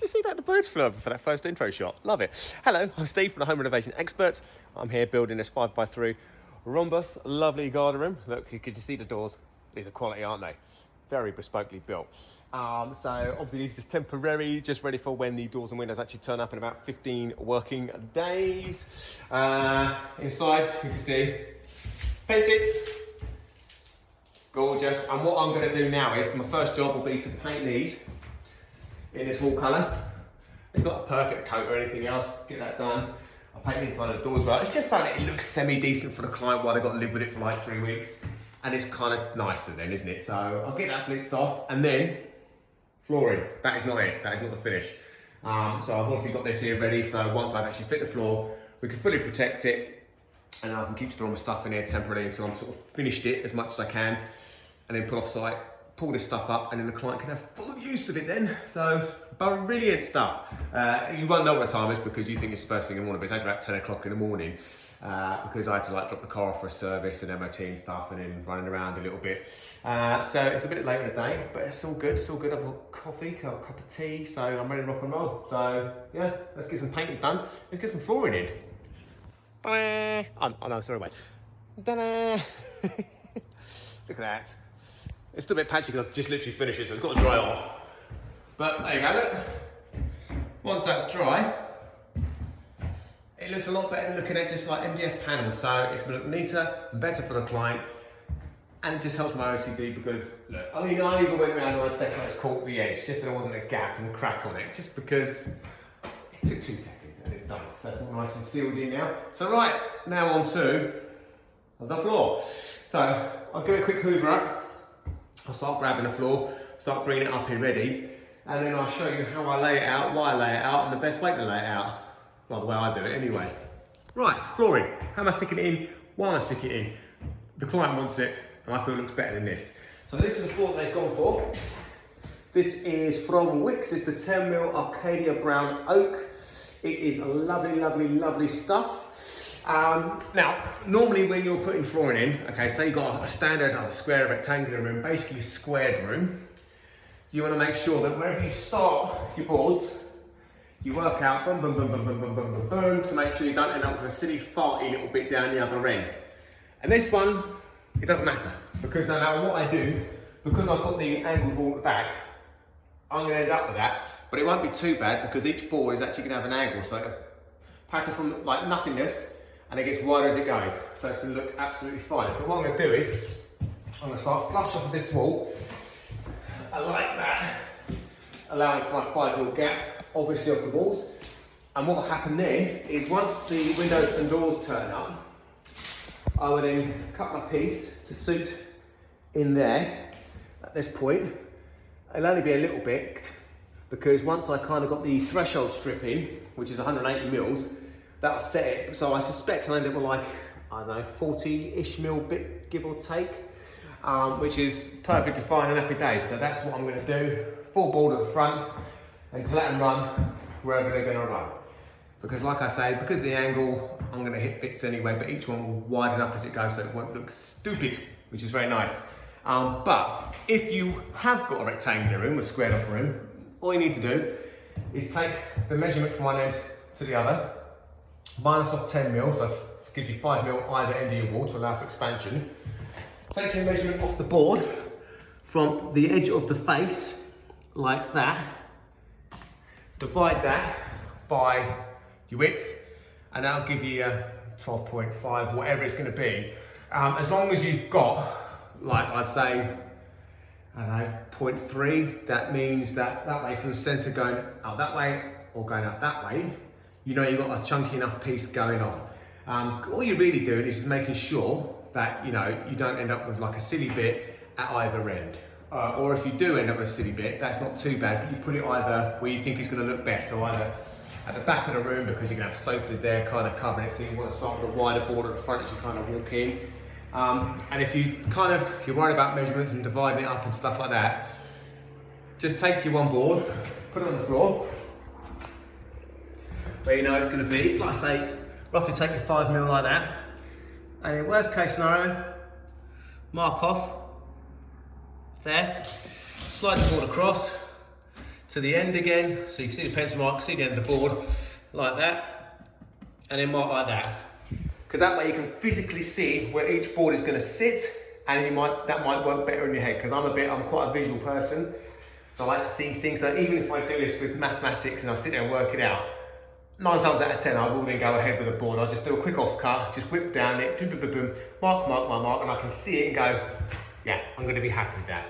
you see that? The birds flew over for that first intro shot. Love it. Hello, I'm Steve from the Home Renovation Experts. I'm here building this 5x3 rhombus, lovely garden room. Look, could you see the doors? These are quality, aren't they? Very bespokely built. So obviously these are just temporary, just ready for when the doors and windows actually turn up in about 15 working days. Inside, you can see, painted. Gorgeous. And what I'm going to do now is, my first job will be to paint these in this wall colour. It's not a perfect coat or anything else, get that done. I'll paint the inside of the door as well. It's just so that it looks semi-decent for the client while they've got to live with it for like 3 weeks. And it's kind of nicer then, isn't it? So I'll get that blitzed off, and then flooring. That is not it, that is not the finish. So I've obviously got this here ready, so once I've actually fit the floor, we can fully protect it, and I can keep storing my stuff in here temporarily until I'm sort of finished it as much as I can, and then put off site, pull this stuff up, and then the client can have full use of it then. So brilliant stuff. You won't know what the time is because you think it's the first thing in the morning, but it's actually about 10 o'clock in the morning because I had to like drop the car off for a service and MOT and stuff, and then running around a little bit. So it's a bit late in the day, but it's all good. It's all good. I've got coffee, got a cup of tea, so I'm ready to rock and roll. So yeah, let's get some painting done. Let's get some flooring in. Oh no, sorry, wait. Look at that. It's still a bit patchy because I've just literally finished it, so it's got to dry off. But there you go, look. Once that's dry, it looks a lot better than looking at just like MDF panels. So it's going to look neater and better for the client. And it just helps my OCD because, look, I mean, I even went around and I decorated caught the edge just so there wasn't a gap and a crack on it, just because it took 2 seconds and it's done. So it's all nice and sealed in now. So right, now on to the floor. So I'll give it a quick hoover up. I'll start grabbing the floor, start bringing it up here ready, and then I'll show you how I lay it out, why I lay it out, and the best way to lay it out. Well, the way I do it anyway. Right, flooring. How am I sticking it in? Why am I sticking it in? The client wants it, and I feel it looks better than this. So this is the floor that they've gone for. This is from Wix. It's the 10mm Arcadia Brown Oak. It is lovely, lovely, lovely stuff. Now, normally when you're putting flooring in, okay, say you've got a standard or a square rectangular room, basically a squared room, you want to make sure that wherever you start your boards, you work out boom, boom, boom, boom, boom, boom, boom, boom, boom, to make sure you don't end up with a silly farty little bit down the other end. And this one, it doesn't matter, because no matter what I do, because I've got the angled wall at the back, I'm going to end up with that, but it won't be too bad because each board is actually going to have an angle, so pattern from like nothingness, and it gets wider as it goes. So it's going to look absolutely fine. So what I'm going to do is, I'm going to start flush off of this wall, like that, allowing for my 5mm gap, obviously off the walls. And what will happen then is once the windows and doors turn up, I will then cut my piece to suit in there at this point. It'll only be a little bit, because once I kind of got the threshold strip in, which is 180mm, that'll set it. So I suspect I'll end up with like, I don't know, 40-ish mil bit, give or take, which is perfectly fine and happy days. So that's what I'm going to do. Full board at the front, and to let them run wherever they're going to run. Because like I say, because of the angle, I'm going to hit bits anyway, but each one will widen up as it goes so it won't look stupid, which is very nice. But if you have got a rectangular room, a squared off room, all you need to do is take the measurement from one end to the other, minus off 10mm, so it gives you 5mm either end of your wall to allow for expansion. Take your measurement off the board from the edge of the face, like that. Divide that by your width, and that'll give you a 12.5, whatever it's going to be. As long as you've got, like I'd say, I don't know, 0.3, that means that way from the centre going out that way or going out that way, you know you've got a chunky enough piece going on. All you're really doing is just making sure that you don't end up with like a silly bit at either end. Or if you do end up with a silly bit, that's not too bad, but you put it either where you think it's going to look best, so either at the back of the room because you're going to have sofas there kind of covering it, so you want to start with a wider board at the front as you kind of walk in. And if you're worried about measurements and dividing it up and stuff like that, just take your one board, put it on the floor, where you know it's going to be, like I say, roughly take your 5mm like that, and in worst case scenario, mark off there, slide the board across, to the end again. So you can see the pencil mark, see the end of the board, like that, and then mark like that. Because that way you can physically see where each board is going to sit, and that might work better in your head, because I'm quite a visual person. So I like to see things. So even if I do this with mathematics and I sit there and work it out, 9 times out of 10 I will then go ahead with the board. I'll just do a quick off cut, just whip down it, boom, boom, boom, boom, mark, and I can see it and go, yeah, I'm going to be happy with that.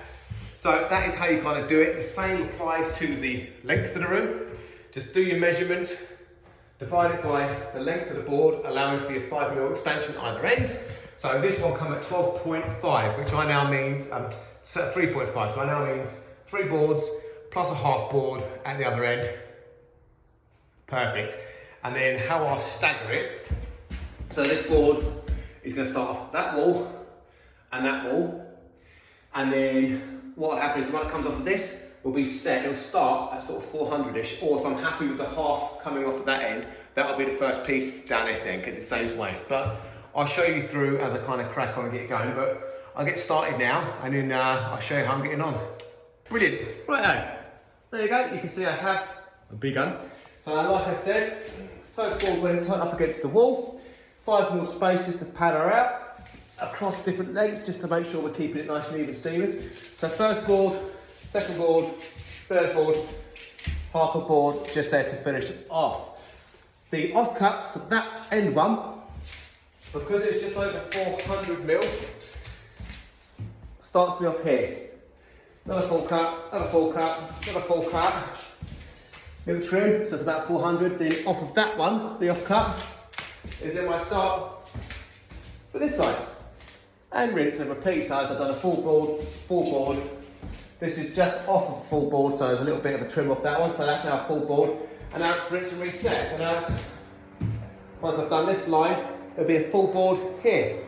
So that is how you kind of do it. The same applies to the length of the room. Just do your measurement, divide it by the length of the board, allowing for your 5mm expansion either end. So this one come at 12.5, which I now means 3.5. So I now means 3 boards plus a half board at the other end. Perfect. And then how I'll stagger it. So this board is going to start off that wall and that wall, and then what will happen is the one that comes off of this will be set. It'll start at sort of 400-ish, or if I'm happy with the half coming off of that end, that'll be the first piece down this end because it saves waste. But I'll show you through as I kind of crack on and get going. But I'll get started now, and then I'll show you how I'm getting on. Brilliant. Right, there you go. You can see I have a big one. So like I said, first board went up against the wall. 5mm spaces to pad her out across different lengths, just to make sure we're keeping it nice and even, Stevens. So first board, second board, third board, half a board just there to finish it off. The offcut for that end one, because it's just over 400mm, starts me off here. Another full cut, another full cut, another full cut. Little trim, so it's about 400. Then off of that one, the offcut, is then my start for this side. And rinse and repeat. So as I've done a full board. This is just off of full board, so there's a little bit of a trim off that one. So that's now a full board. And now it's rinse and reset. So now it's, once I've done this line, there'll be a full board here.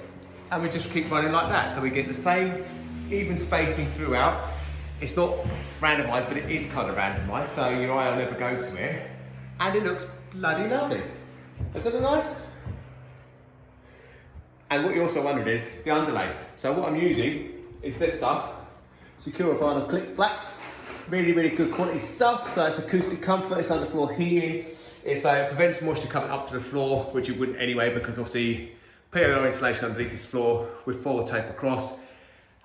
And we just keep running like that. So we get the same even spacing throughout. It's not randomised, but it is kind of randomised, so your eye will never go to it. And it looks bloody lovely. Isn't it nice? And what you also wondered is the underlay. So what I'm using is this stuff, Secure Vinyl Click Black. Really, really good quality stuff. So it's acoustic comfort, it's underfloor heating. It prevents moisture coming up to the floor, which it wouldn't anyway, because obviously PLR insulation underneath this floor with foil tape across.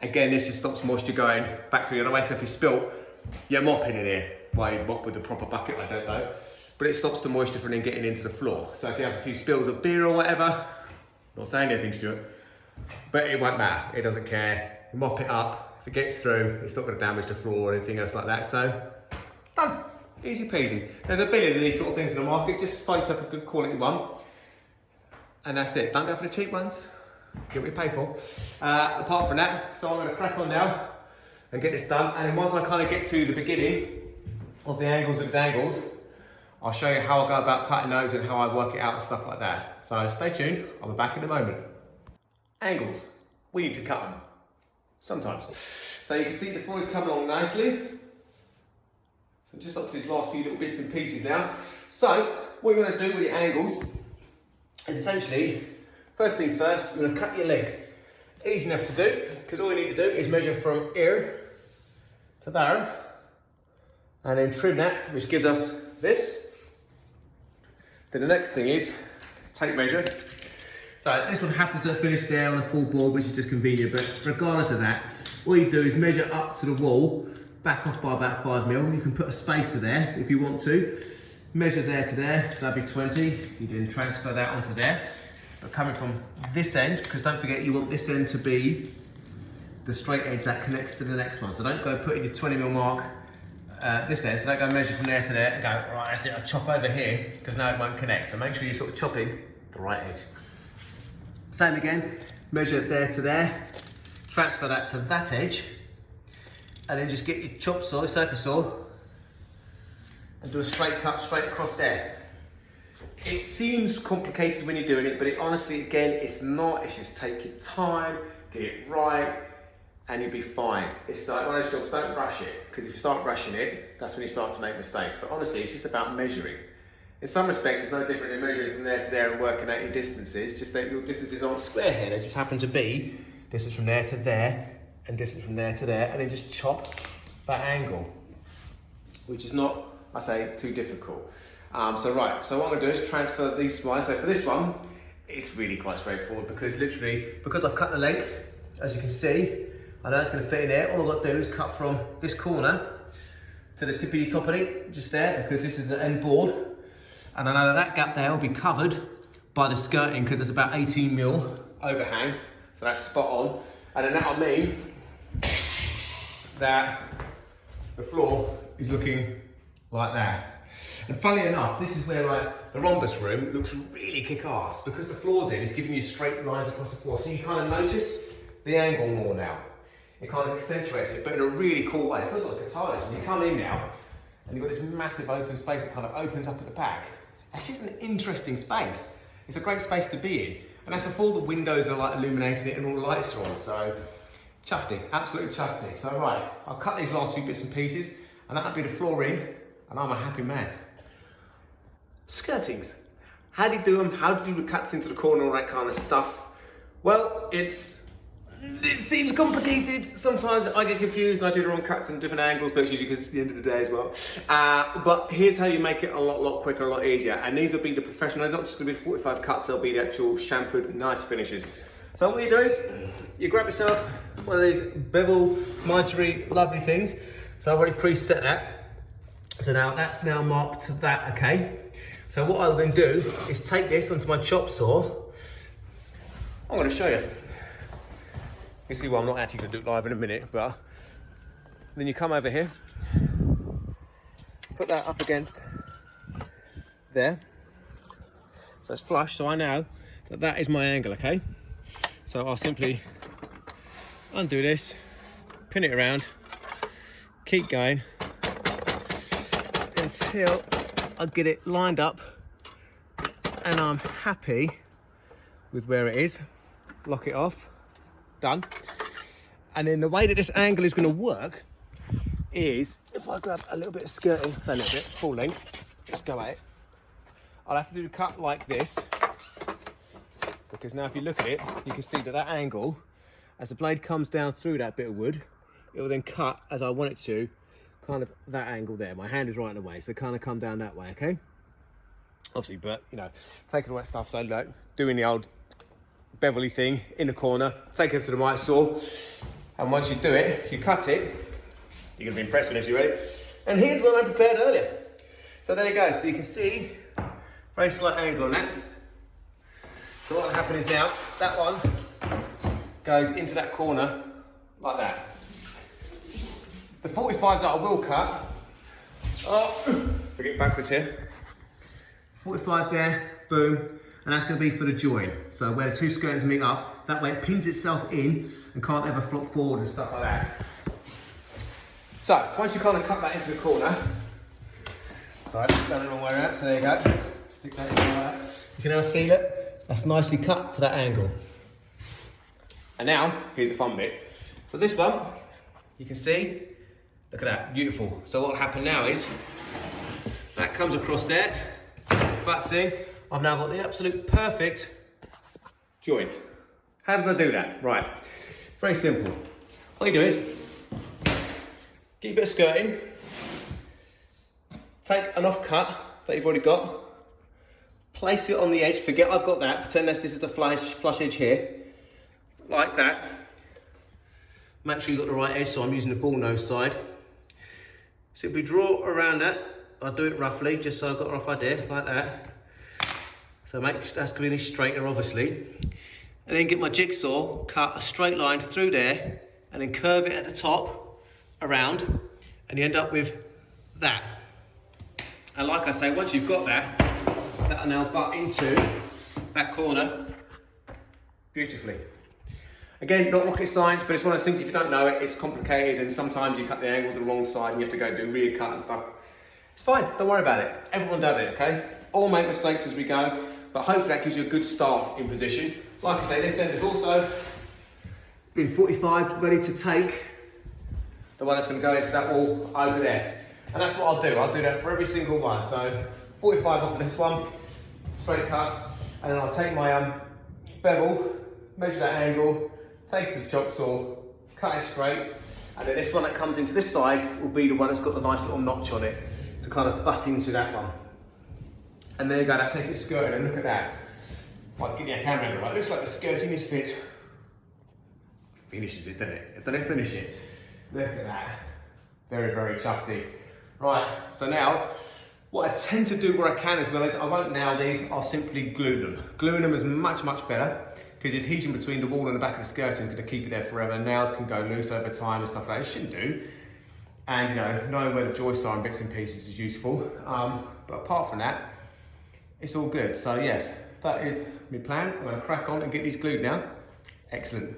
Again, this just stops moisture going back to the other way. So if you spilt, you're mopping in here. Why you mop with a proper bucket, I don't know. But it stops the moisture from then getting into the floor. So if you have a few spills of beer or whatever, not saying anything, Stuart, but it won't matter. It doesn't care. You mop it up. If it gets through, it's not going to damage the floor or anything else like that. So, done. Easy peasy. There's a billion of these sort of things in the market. Just find yourself a good quality one. And that's it. Don't go for the cheap ones. Get what you pay for. Apart from that, so I'm going to crack on now and get this done. And then once I kind of get to the beginning of the angles with the dangles, I'll show you how I go about cutting those and how I work it out and stuff like that. So stay tuned, I'll be back in a moment. Angles, we need to cut them, sometimes. So you can see the floor is coming along nicely. So just up to these last few little bits and pieces now. So what you're going to do with the angles is essentially, first things first, you're going to cut your length. Easy enough to do, because all you need to do is measure from here to there, and then trim that, which gives us this. Then the next thing is tape measure. So this one happens to finish there on a full board, which is just convenient, but regardless of that, all you do is measure up to the wall, back off by about 5mm. You can put a spacer there if you want to. Measure there to there, so that'd be 20. You then transfer that onto there. But coming from this end, because don't forget you want this end to be the straight edge that connects to the next one. So don't go putting your 20mm mark this end, so don't go measure from there to there and go, right, that's it, I'll chop over here, because now it won't connect. So make sure you're sort of chopping the right edge. Same again, measure there to there, transfer that to that edge, and then just get your chop saw, circuit saw, and do a straight cut straight across there. It seems complicated when you're doing it, but it honestly, again, it's not. It's just take your time, get it right, and you'll be fine. It's like one of those jobs, don't rush it, because if you start rushing it, that's when you start to make mistakes. But honestly, it's just about measuring. In some respects, it's no different than measuring from there to there and working out your distances, just that your distances aren't square here. They just happen to be distance from there to there, and distance from there to there, and then just chop that angle. which is not, I say, too difficult. So what I'm gonna do is transfer these splices. So for this one, it's really quite straightforward because I've cut the length, as you can see, I know it's gonna fit in there. All I've got to do is cut from this corner to the tippity toppity, just there, because this is the end board. And I know that gap there will be covered by the skirting because it's about 18mm overhang, so that's spot on. And then that'll mean that the floor is looking like that. And funnily enough, this is where like the rhombus room looks really kick-ass because the floor's in, it's giving you straight lines across the floor. So you kind of notice the angle more now. It kind of accentuates it, but in a really cool way. It feels like a TARDIS. When you come in now, and you've got this massive open space that kind of opens up at the back. It's just an interesting space. It's a great space to be in. And that's before the windows are like illuminating it and all the lights are on. So, chuffed it, absolutely chuffed it. So right, I'll cut these last few bits and pieces, and that'll be the floor in, and I'm a happy man. Skirtings. How do you do them? How do you do the cuts into the corner, all that kind of stuff? Well, it seems complicated. Sometimes I get confused and I do the wrong cuts in different angles, but it's usually because it's the end of the day as well. But here's how you make it a lot quicker, a lot easier. And these will be the professional, they're not just gonna be 45 cuts, they'll be the actual chamfered, nice finishes. So what you do is, you grab yourself one of these bevel, mitre, lovely things. So I've already preset that. So now that's now marked to that, okay? So what I'll then do is take this onto my chop saw. I'm gonna show you. You see why I'm not actually going to do it live in a minute, but then you come over here, put that up against there, so it's flush, so I know that that is my angle, okay? So I'll simply undo this, pin it around, keep going until I get it lined up and I'm happy with where it is. Lock it off. Done. And then the way that this angle is going to work is if I grab a little bit of skirting, so a little bit, full length, just go at it. I'll have to do the cut like this because now if you look at it, you can see that that angle, as the blade comes down through that bit of wood, it will then cut as I want it to, kind of that angle there. My hand is right in the way, so kind of come down that way, okay? Obviously, but you know, taking all that stuff, so look, doing the old bevelly thing in the corner, take it to the mitre saw, and once you do it, you cut it, you're going to be impressed with this, you ready? And here's what I prepared earlier. So there you go, so you can see, very slight angle on that. So what will happen is now, that one goes into that corner, like that. The 45s that I will cut, forget backwards here, 45 there, boom. And that's going to be for the join. So where the two skirtings meet up, that way it pins itself in and can't ever flop forward and stuff like that. So once you kind of cut that into the corner, sorry, done it the wrong way around, so there you go. Stick that in like that. You can now see that that's nicely cut to that angle. And now, here's the fun bit. So this one, you can see, look at that, beautiful. So what will happen now is, that comes across there, butts in, I've now got the absolute perfect join. How did I do that? Right, very simple. All you do is, get a bit of skirting, take an off cut that you've already got, place it on the edge, forget I've got that, pretend this is the flush edge here, like that. Make sure you've got the right edge, so I'm using the bull nose side. Simply draw around that, I'll do it roughly, just so I've got a rough idea, like that. So make sure that's going to be straighter, obviously. And then get my jigsaw, cut a straight line through there, and then curve it at the top, around, and you end up with that. And like I say, once you've got that, that'll now butt into that corner beautifully. Again, not rocket science, but it's one of those things, if you don't know it, it's complicated, and sometimes you cut the angles on the wrong side and you have to go do recut and stuff. It's fine, don't worry about it. Everyone does it, okay? All make mistakes as we go, but hopefully that gives you a good start in position. Like I say, this end has also been 45, ready to take the one that's going to go into that wall over there. And that's what I'll do. I'll do that for every single one. So 45 off of this one, straight cut, and then I'll take my bevel, measure that angle, take it to the chop saw, cut it straight, And then this one that comes into this side will be the one that's got the nice little notch on it to kind of butt into that one. And there you go, that's how it's skirted, and look at that. If I get your camera angle right, it looks like the skirting is fit. Finishes it, doesn't it? Doesn't it finish it? Look at that. Very, very chuffy. Right, so now, what I tend to do where I can as well is I won't nail these, I'll simply glue them. Gluing them is much, much better because the adhesion between the wall and the back of the skirting is going to keep it there forever. Nails can go loose over time and stuff like that. It shouldn't do. And you know, knowing where the joists are and bits and pieces is useful. But apart from that, it's all good. So yes, that is my plan. I'm going to crack on and get these glued now. Excellent.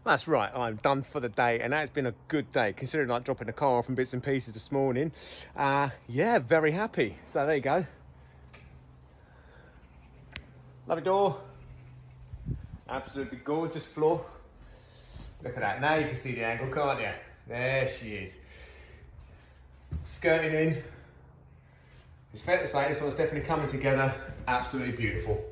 That's right, I'm done for the day, and that's been a good day considering like dropping the car off in bits and pieces this morning. Yeah, very happy. So there you go. Lovely door. Absolutely gorgeous floor. Look at that. Now you can see the angle, can't you? There she is. Skirting in. It's fair to say this one's definitely coming together. Absolutely beautiful.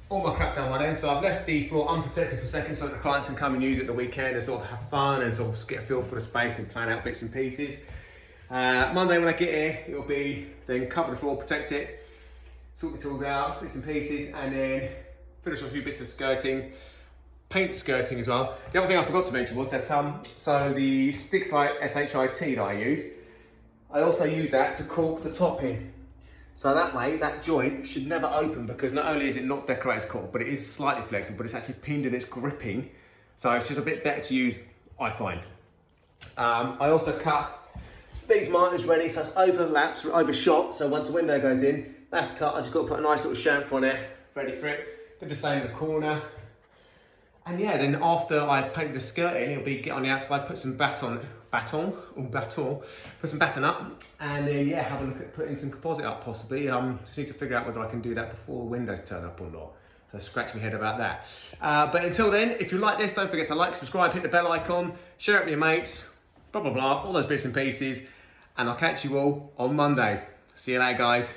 All my crap down one end, so I've left the floor unprotected for a second so that the clients can come and use it the weekend and sort of have fun and sort of get a feel for the space and plan out bits and pieces. Monday when I get here, it'll be then cover the floor, protect it, sort the tools out, bits and pieces, and then finish off a few bits of skirting, paint skirting as well. The other thing I forgot to mention was that, so the Sticks Light SHIT that I use, I also use that to caulk the top in. So that way, that joint should never open because not only is it not decorated as caulk, but it is slightly flexible, but it's actually pinned and it's gripping. So it's just a bit better to use, I find. I also cut these markers ready, so it's overlaps or overshot. So once the window goes in, that's cut. I just got to put a nice little chamfer on it, ready for it. Did the same in the corner. And yeah, then after I painted the skirting, it'll be get on the outside, put some baton, put some batten up, and then yeah, have a look at putting some composite up possibly. Just need to figure out whether I can do that before the windows turn up or not. So scratch my head about that. But until then, if you like this, don't forget to like, subscribe, hit the bell icon, share it with your mates, blah, blah, blah, all those bits and pieces. And I'll catch you all on Monday. See you later, guys.